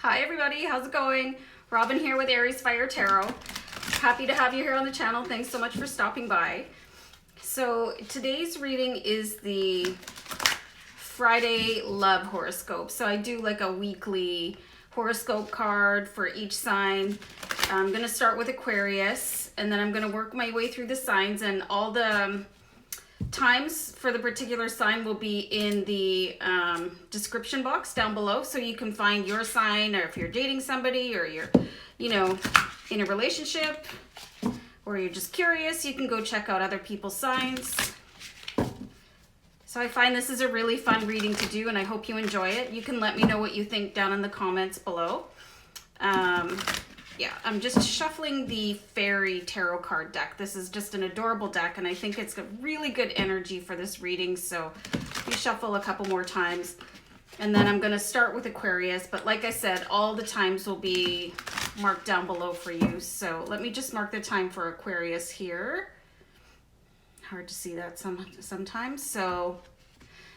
Hi everybody, how's it going? Robin here with AriesFireTarot. Happy to have you here on the channel. Thanks so much for stopping by. So today's reading is the FriYaY Love Horoscope. So I do like a weekly horoscope card for each sign. I'm going to start with Aquarius, and then I'm going to work my way through the signs, and all the times for the particular sign will be in the description box down below, so you can find your sign, or if you're dating somebody, or you're, you know, in a relationship, or you're just curious, you can go check out other people's signs. So I find this is a really fun reading to do, and I hope you enjoy it. You can let me know what you think down in the comments below. Yeah, I'm just shuffling the Fairy Tarot card deck. This is just an adorable deck, and I think it's got really good energy for this reading, so you shuffle a couple more times. And then I'm going to start with Aquarius, but like I said, all the times will be marked down below for you. So let me just mark the time for Aquarius here. Hard to see that sometimes. So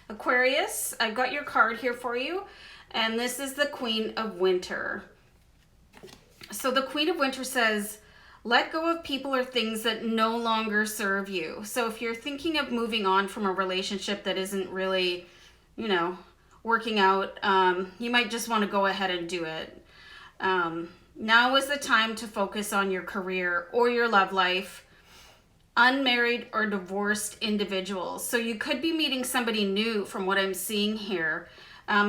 Aquarius, I've got your card here for you, and this is the Queen of Winter. So the Queen of Winter says, let go of people or things that no longer serve you. So if you're thinking of moving on from a relationship that isn't really, you know, working out, you might just want to go ahead and do it. Now is the time to focus on your career or your love life. Unmarried or divorced individuals. So you could be meeting somebody new from what I'm seeing here.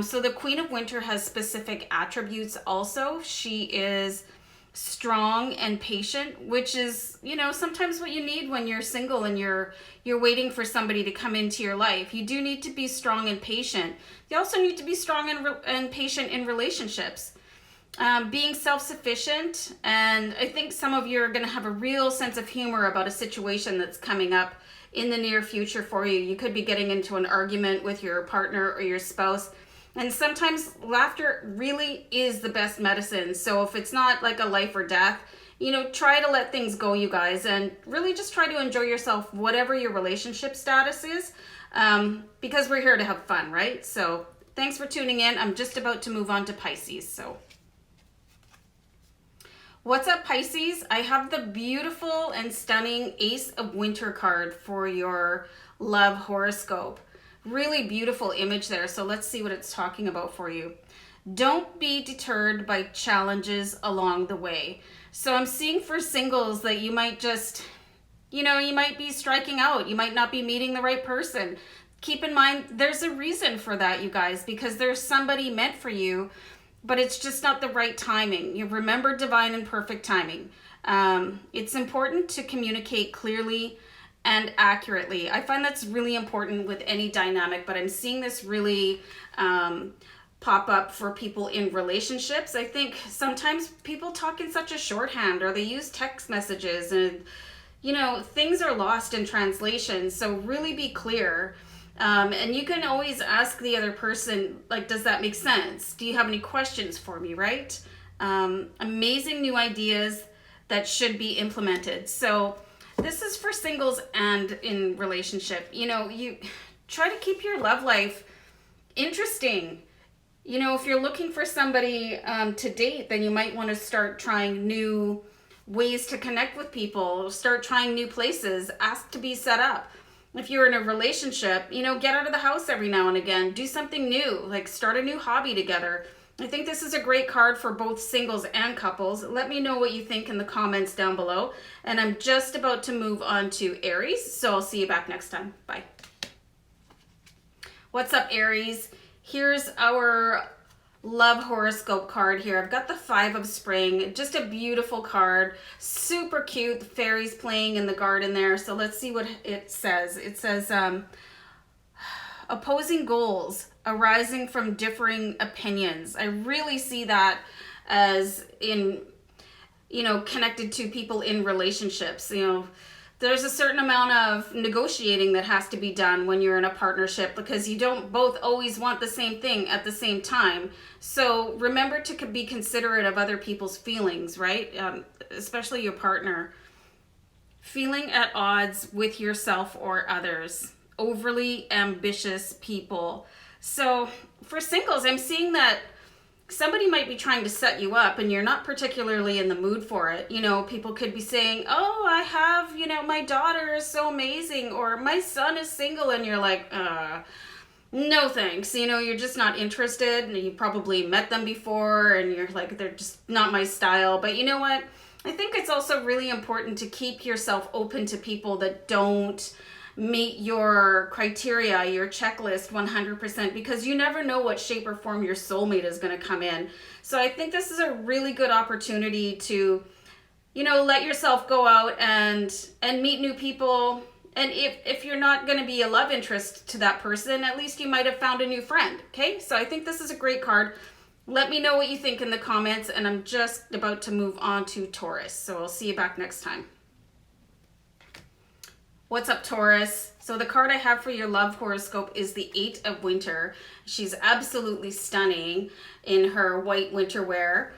So the Queen of Winter has specific attributes also. She is strong and patient, which is, you know, sometimes what you need when you're single and you're waiting for somebody to come into your life. You do need to be strong and patient. You also need to be strong and patient in relationships. Being self-sufficient, and I think some of you are going to have a real sense of humor about a situation that's coming up in the near future for you. You could be getting into an argument with your partner or your spouse, and sometimes laughter really is the best medicine. So if it's not like a life or death, you know, try to let things go, you guys, and really just try to enjoy yourself, whatever your relationship status is, because we're here to have fun, right? So thanks for tuning in. I'm just about to move on to Pisces. So what's up, Pisces? I have the beautiful and stunning Ace of Winter card for your love horoscope. Really beautiful image there. So let's see what it's talking about for you. Don't be deterred by challenges along the way. So I'm seeing for singles that you might just, you know, you might be striking out. You might not be meeting the right person. Keep in mind, there's a reason for that, you guys, because there's somebody meant for you, but it's just not the right timing. You remember divine and perfect timing. It's important to communicate clearly and accurately. I find that's really important with any dynamic, but I'm seeing this really pop up for people in relationships. I think sometimes people talk in such a shorthand, or they use text messages, and, you know, things are lost in translation. So really be clear. And you can always ask the other person, like, does that make sense? Do you have any questions for me, right? Amazing new ideas that should be implemented. So this is for singles and in relationship. You know, you try to keep your love life interesting. You know, if you're looking for somebody to date, then you might want to start trying new ways to connect with people, start trying new places, ask to be set up. If you're in a relationship, you know, get out of the house every now and again, do something new, like start a new hobby together. I think this is a great card for both singles and couples. Let me know what you think in the comments down below. And I'm just about to move on to Aries, so I'll see you back next time. Bye. What's up, Aries? Here's our love horoscope card here. I've got the 5 of Spring, just a beautiful card, super cute. The fairies playing in the garden there. So let's see what it says. It says, opposing goals arising from differing opinions. I really see that as in, you know, connected to people in relationships. You know, there's a certain amount of negotiating that has to be done when you're in a partnership, because you don't both always want the same thing at the same time. So remember to be considerate of other people's feelings, right? Especially your partner. Feeling at odds with yourself or others. Overly ambitious people. So for singles, I'm seeing that somebody might be trying to set you up and you're not particularly in the mood for it. You know, people could be saying, oh, I have, you know, my daughter is so amazing, or my son is single, and you're like, no thanks. You know, you're just not interested, and you probably met them before and you're like, they're just not my style. But you know what? I think it's also really important to keep yourself open to people that don't meet your criteria, your checklist 100%, because you never know what shape or form your soulmate is going to come in. So I think this is a really good opportunity to, you know, let yourself go out and meet new people. And if you're not going to be a love interest to that person, at least you might have found a new friend. Okay, so I think this is a great card. Let me know what you think in the comments, and I'm just about to move on to Taurus. So I'll see you back next time. What's up, Taurus? So the card I have for your love horoscope is the 8 of Winter. She's absolutely stunning in her white winter wear.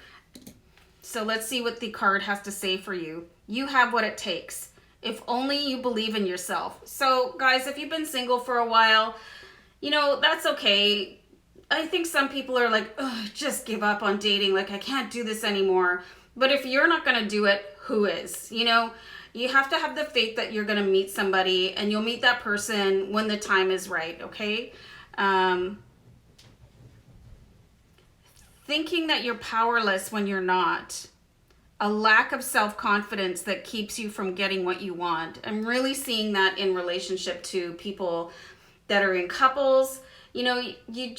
So let's see what the card has to say for you. You have what it takes, if only you believe in yourself. So guys, if you've been single for a while, you know, that's okay. I think some people are like, oh, just give up on dating. Like, I can't do this anymore. But if you're not going to do it, who is? You know, you have to have the faith that you're going to meet somebody, and you'll meet that person when the time is right, okay? Thinking that you're powerless when you're not. A lack of self-confidence that keeps you from getting what you want. I'm really seeing that in relationship to people that are in couples. You know, you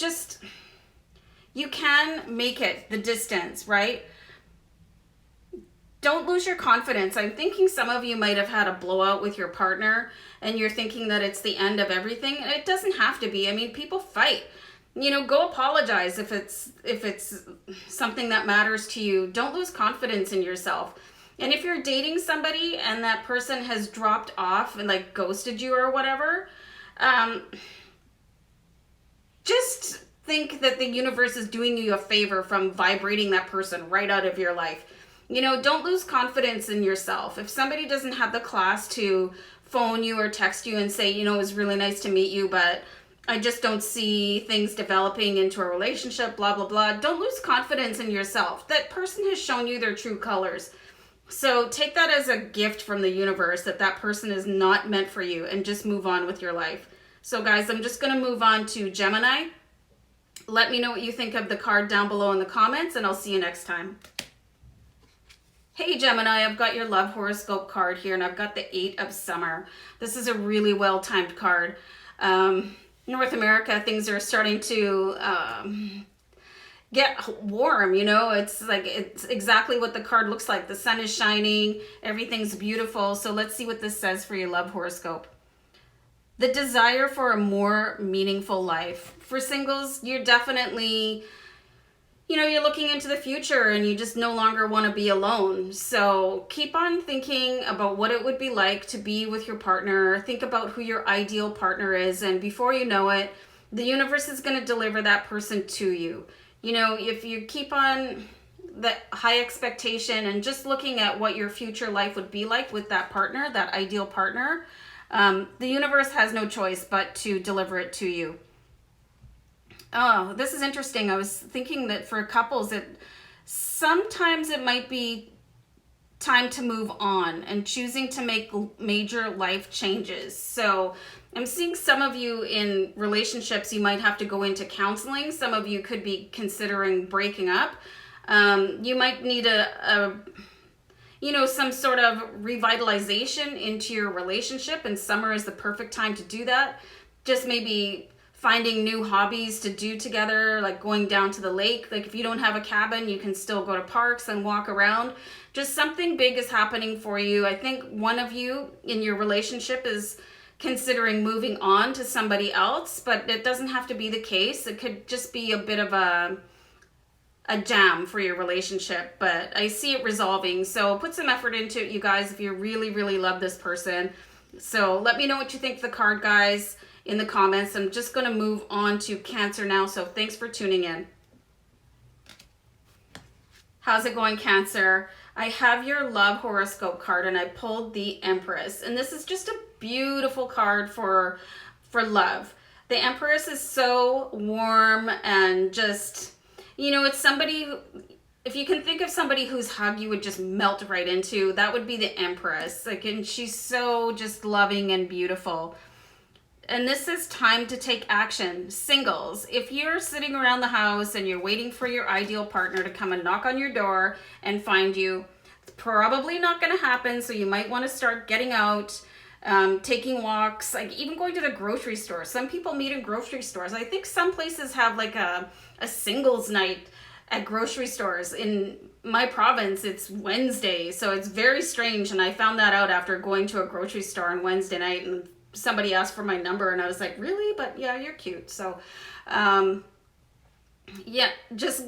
can make it the distance, right? Don't lose your confidence. I'm thinking some of you might have had a blowout with your partner and you're thinking that it's the end of everything. And it doesn't have to be. I mean, people fight. You know, go apologize if it's something that matters to you. Don't lose confidence in yourself. And if you're dating somebody and that person has dropped off and like ghosted you or whatever, just think that the universe is doing you a favor from vibrating that person right out of your life. You know, don't lose confidence in yourself. If somebody doesn't have the class to phone you or text you and say, you know, it was really nice to meet you, but I just don't see things developing into a relationship, blah, blah, blah. Don't lose confidence in yourself. That person has shown you their true colors. So take that as a gift from the universe that that person is not meant for you, and just move on with your life. So guys, I'm just going to move on to Gemini. Let me know what you think of the card down below in the comments, and I'll see you next time. Hey Gemini, I've got your love horoscope card here, and I've got the 8 of Summer. This is a really well-timed card. North America, things are starting to get warm, you know. It's like, it's exactly what the card looks like. The sun is shining, everything's beautiful. So let's see what this says for your love horoscope. The desire for a more meaningful life. For singles, you're definitely, you know, you're looking into the future and you just no longer want to be alone. So keep on thinking about what it would be like to be with your partner. Think about who your ideal partner is. And before you know it, the universe is going to deliver that person to you. You know, if you keep on the high expectation and just looking at what your future life would be like with that partner, that ideal partner, the universe has no choice but to deliver it to you. Oh, this is interesting. I was thinking that for couples, sometimes it might be time to move on and choosing to make major life changes. So I'm seeing some of you in relationships, you might have to go into counseling. Some of you could be considering breaking up. You might need you know, some sort of revitalization into your relationship, and summer is the perfect time to do that. Just maybe finding new hobbies to do together, like going down to the lake. Like if you don't have a cabin, you can still go to parks and walk around. Just something big is happening for you. I think one of you in your relationship is considering moving on to somebody else, but it doesn't have to be the case. It could just be a bit of a jam for your relationship, but I see it resolving. So put some effort into it, you guys, if you really, really love this person. So let me know what you think of the card, guys, in the comments. I'm just going to move on to Cancer now. So thanks for tuning in. How's it going, Cancer? I have your love horoscope card and I pulled the Empress, and this is just a beautiful card for love. The Empress is so warm and just, You know, it's somebody who, if you can think of somebody whose hug you would just melt right into, that would be the Empress. Like, and she's so just loving and beautiful. And this is time to take action. Singles, if you're sitting around the house and you're waiting for your ideal partner to come and knock on your door and find you, it's probably not going to happen. So you might want to start getting out, taking walks, like even going to the grocery store. Some people meet in grocery stores. I think some places have like a singles night at grocery stores. In my province, it's Wednesday. So it's very strange. And I found that out after going to a grocery store on Wednesday night, and somebody asked for my number and I was like, really? But yeah, you're cute. So, yeah, just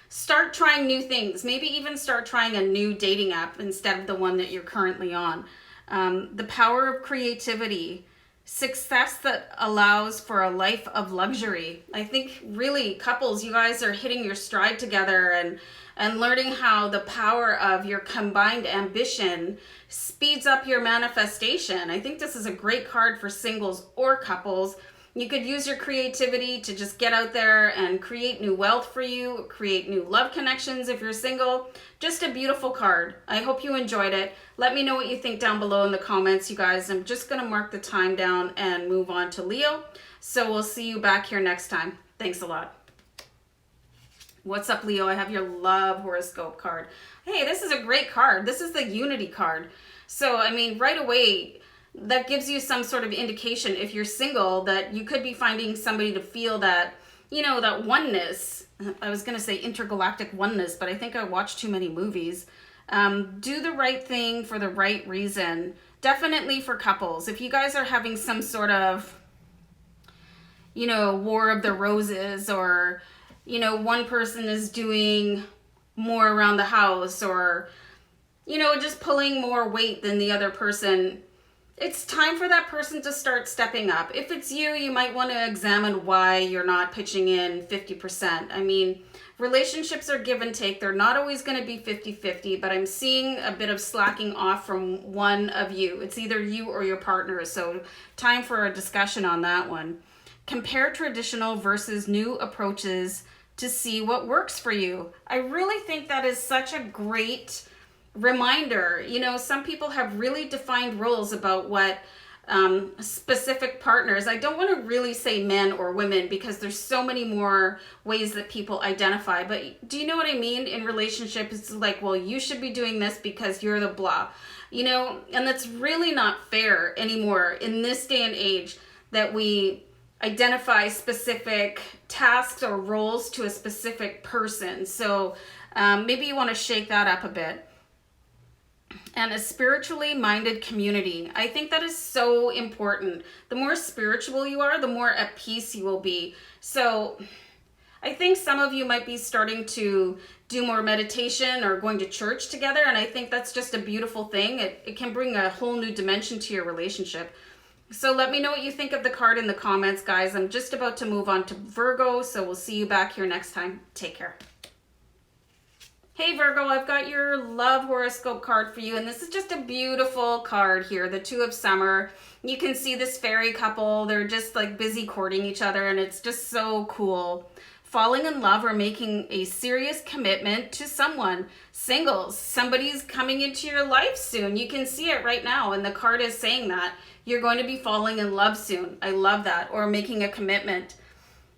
start trying new things. Maybe even start trying a new dating app instead of the one that you're currently on. The power of creativity, success that allows for a life of luxury. I think really couples, you guys are hitting your stride together and learning how the power of your combined ambition speeds up your manifestation. I think this is a great card for singles or couples. You could use your creativity to just get out there and create new wealth for you, create new love connections if you're single. Just a beautiful card. I hope you enjoyed it. Let me know what you think down below in the comments, you guys. I'm just going to mark the time down and move on to Leo. So we'll see you back here next time. Thanks a lot. What's up, Leo? I have your love horoscope card. Hey, this is a great card. This is the Unity card. So, I mean, right away, that gives you some sort of indication if you're single that you could be finding somebody to feel that, you know, that oneness. I was going to say intergalactic oneness, but I think I watched too many movies. Do the right thing for the right reason. Definitely for couples. If you guys are having some sort of, you know, War of the Roses, or you know, one person is doing more around the house, or, you know, just pulling more weight than the other person, it's time for that person to start stepping up. If it's you, you might want to examine why you're not pitching in 50%. I mean, relationships are give and take. They're not always going to be 50-50, but I'm seeing a bit of slacking off from one of you. It's either you or your partner. So time for a discussion on that one. Compare traditional versus new approaches to see what works for you. I really think that is such a great reminder. You know, some people have really defined rules about what specific partners, I don't want to really say men or women because there's so many more ways that people identify, but do you know what I mean? In relationships, it's like, well, you should be doing this because you're the blah, you know, and that's really not fair anymore in this day and age that we identify specific tasks or roles to a specific person. So maybe you want to shake that up a bit. And a spiritually minded community. I think that is so important. The more spiritual you are, the more at peace you will be. So I think some of you might be starting to do more meditation or going to church together. And I think that's just a beautiful thing. It can bring a whole new dimension to your relationship. So let me know what you think of the card in the comments, guys. I'm just about to move on to Virgo, so we'll see you back here next time. Take care. Hey Virgo, I've got your love horoscope card for you, and this is just a beautiful card here, the Two of Summer. You can see this fairy couple. They're just like busy courting each other, and it's just so cool. Falling in love or making a serious commitment to someone. Singles, somebody's coming into your life soon. You can see it right now, and the card is saying that. You're going to be falling in love soon. I love that. Or making a commitment.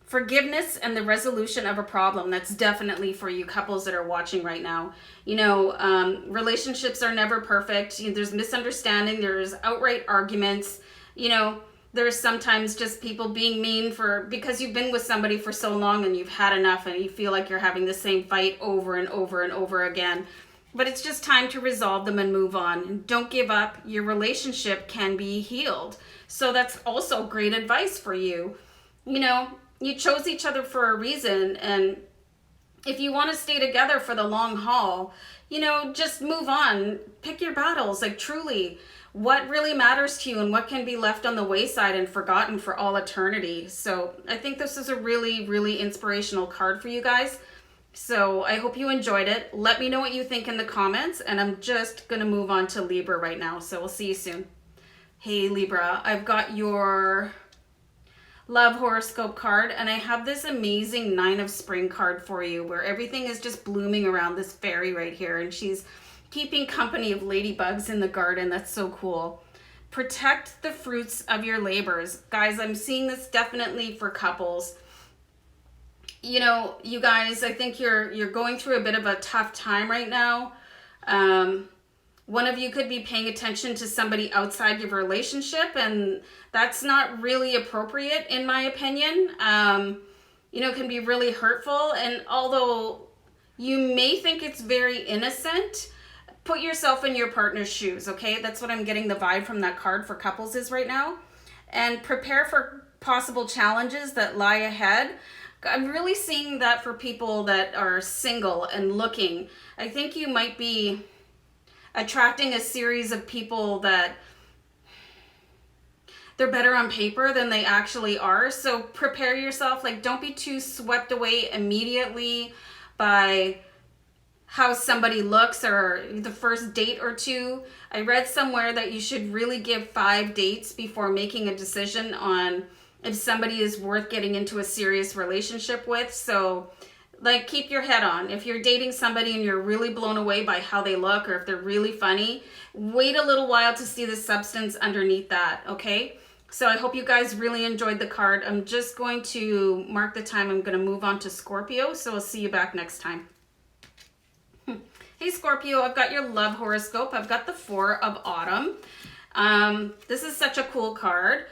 Forgiveness and the resolution of a problem. That's definitely for you couples that are watching right now. You know, relationships are never perfect. You know, there's misunderstanding. There's outright arguments. You know, there's sometimes just people being mean because you've been with somebody for so long and you've had enough and you feel like you're having the same fight over and over and over again. But it's just time to resolve them and move on. And don't give up. Your relationship can be healed. So that's also great advice for you. You know, you chose each other for a reason. And if you want to stay together for the long haul, you know, just move on. Pick your battles. Like truly, what really matters to you and what can be left on the wayside and forgotten for all eternity. So I think this is a really, really inspirational card for you guys. So I hope you enjoyed it. Let me know what you think in the comments, and I'm just going to move on to Libra right now. So we'll see you soon. Hey Libra, I've got your Love Horoscope card, and I have this amazing 9 of Spring card for you where everything is just blooming around this fairy right here, and she's keeping company of ladybugs in the garden. That's so cool. Protect the fruits of your labors. Guys, I'm seeing this definitely for couples. You know, you guys, I think you're going through a bit of a tough time right now. One of you could be paying attention to somebody outside your relationship, and that's not really appropriate in my opinion. You know, it can be really hurtful, and although you may think it's very innocent, put yourself in your partner's shoes, okay? That's what I'm getting the vibe from that card for couples is right now. And prepare for possible challenges that lie ahead. I'm really seeing that for people that are single and looking. I think you might be attracting a series of people that they're better on paper than they actually are. So prepare yourself. Like, don't be too swept away immediately by how somebody looks or the first date or two. I read somewhere that you should really give 5 dates before making a decision on if somebody is worth getting into a serious relationship with. So like, keep your head on. If you're dating somebody and you're really blown away by how they look or if they're really funny, wait a little while to see the substance underneath that, okay? So I hope you guys really enjoyed the card. I'm just going to mark the time. I'm going to move on to Scorpio, so I'll see you back next time. Hey Scorpio, I've got your love horoscope. I've got the 4 of Autumn. This is such a cool card.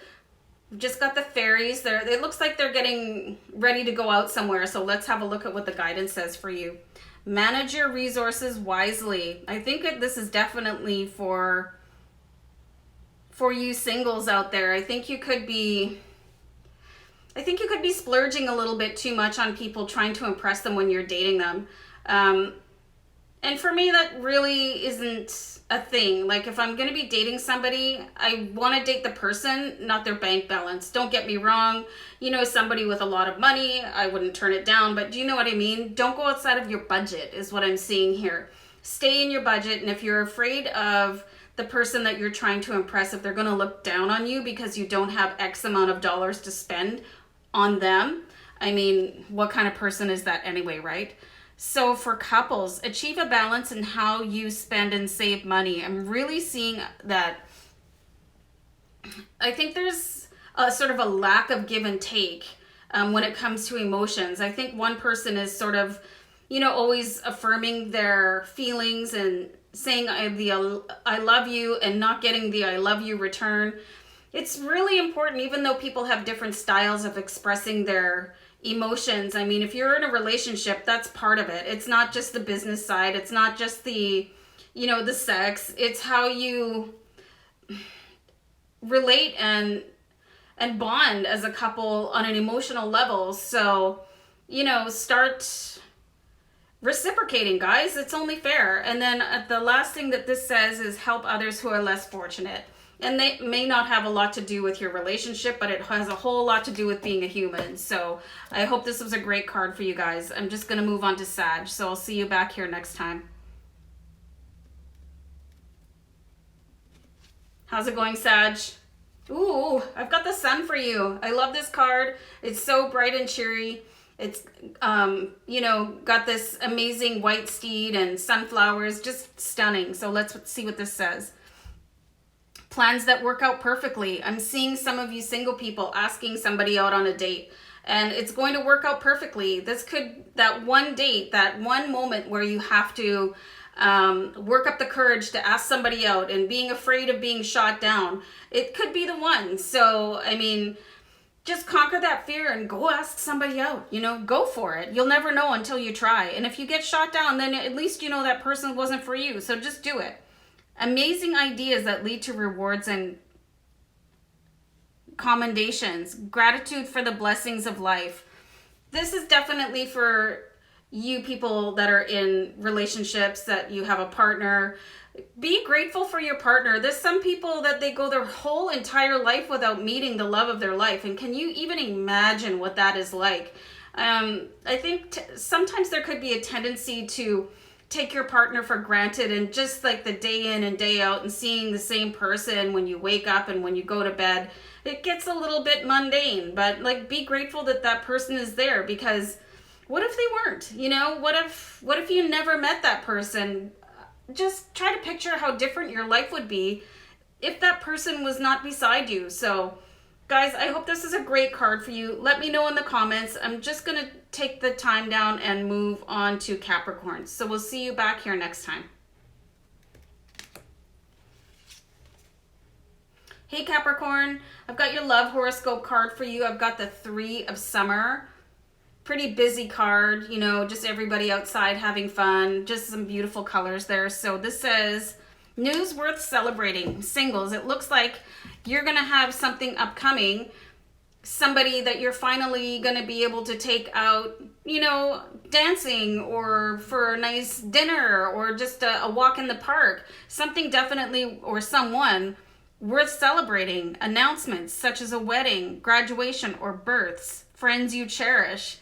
We've just got the fairies there. It looks like they're getting ready to go out somewhere. So let's have a look at what the guidance says for you. Manage your resources wisely. I think that this is definitely for you singles out there. I think you could be splurging a little bit too much on people, trying to impress them when you're dating them. And for me, that really isn't a thing. Like, if I'm going to be dating somebody, I want to date the person, not their bank balance. Don't get me wrong. You know, somebody with a lot of money, I wouldn't turn it down. But do you know what I mean? Don't go outside of your budget is what I'm seeing here. Stay in your budget. And if you're afraid of the person that you're trying to impress, if they're going to look down on you because you don't have X amount of dollars to spend on them, I mean, what kind of person is that anyway, right? So for couples, achieve a balance in how you spend and save money. I'm really seeing that. I think there's a sort of a lack of give and take when it comes to emotions. I think one person is sort of, you know, always affirming their feelings and saying I love you and not getting the I love you return. It's really important, even though people have different styles of expressing their emotions. I mean, if you're in a relationship, that's part of it. It's not just the business side. It's not just the, you know, the sex. It's how you relate and bond as a couple on an emotional level. So, you know, start reciprocating, guys. It's only fair. And then the last thing that this says is help others who are less fortunate. And they may not have a lot to do with your relationship, but it has a whole lot to do with being a human. So I hope this was a great card for you guys. I'm just going to move on to Sag. So I'll see you back here next time. How's it going, Sag? Ooh, I've got the sun for you. I love this card. It's so bright and cheery. It's, you know, got this amazing white steed and sunflowers. Just stunning. So let's see what this says. Plans that work out perfectly. I'm seeing some of you single people asking somebody out on a date, and it's going to work out perfectly. This could, that one date, that one moment where you have to work up the courage to ask somebody out and being afraid of being shot down, it could be the one. So, I mean, just conquer that fear and go ask somebody out, you know, go for it. You'll never know until you try. And if you get shot down, then at least you know that person wasn't for you. So just do it. Amazing ideas that lead to rewards and commendations. Gratitude for the blessings of life. This is definitely for you people that are in relationships, that you have a partner. Be grateful for your partner. There's some people that they go their whole entire life without meeting the love of their life. And can you even imagine what that is like? I think sometimes there could be a tendency to take your partner for granted, and just like the day in and day out and seeing the same person when you wake up and when you go to bed, it gets a little bit mundane, but like be grateful that that person is there, because what if they weren't? You know, what if you never met that person? Just try to picture how different your life would be if that person was not beside you. So guys, I hope this is a great card for you. Let me know in the comments. I'm just going to take the time down and move on to Capricorn. So we'll see you back here next time. Hey Capricorn, I've got your love horoscope card for you. I've got the 3 of Summer. Pretty busy card, you know, just everybody outside having fun. Just some beautiful colors there. So this says, news worth celebrating. Singles, it looks like you're going to have something upcoming. Somebody that you're finally going to be able to take out, you know, dancing or for a nice dinner or just a walk in the park. Something definitely, or someone worth celebrating. Announcements such as a wedding, graduation, or births. Friends you cherish.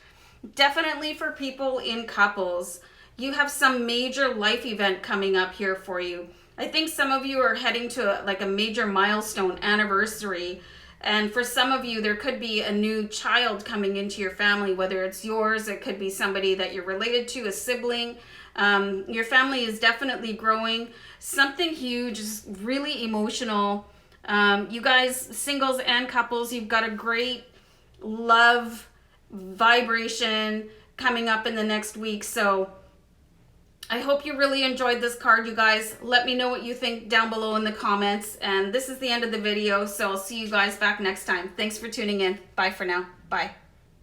Definitely for people in couples. You have some major life event coming up here for you. I think some of you are heading to like a major milestone anniversary. And for some of you, there could be a new child coming into your family, whether it's yours, it could be somebody that you're related to, a sibling. Your family is definitely growing. Something huge, really emotional. You guys, singles and couples, you've got a great love vibration coming up in the next week. So I hope you really enjoyed this card, you guys. Let me know what you think down below in the comments. And this is the end of the video, so I'll see you guys back next time. Thanks for tuning in. Bye for now. Bye.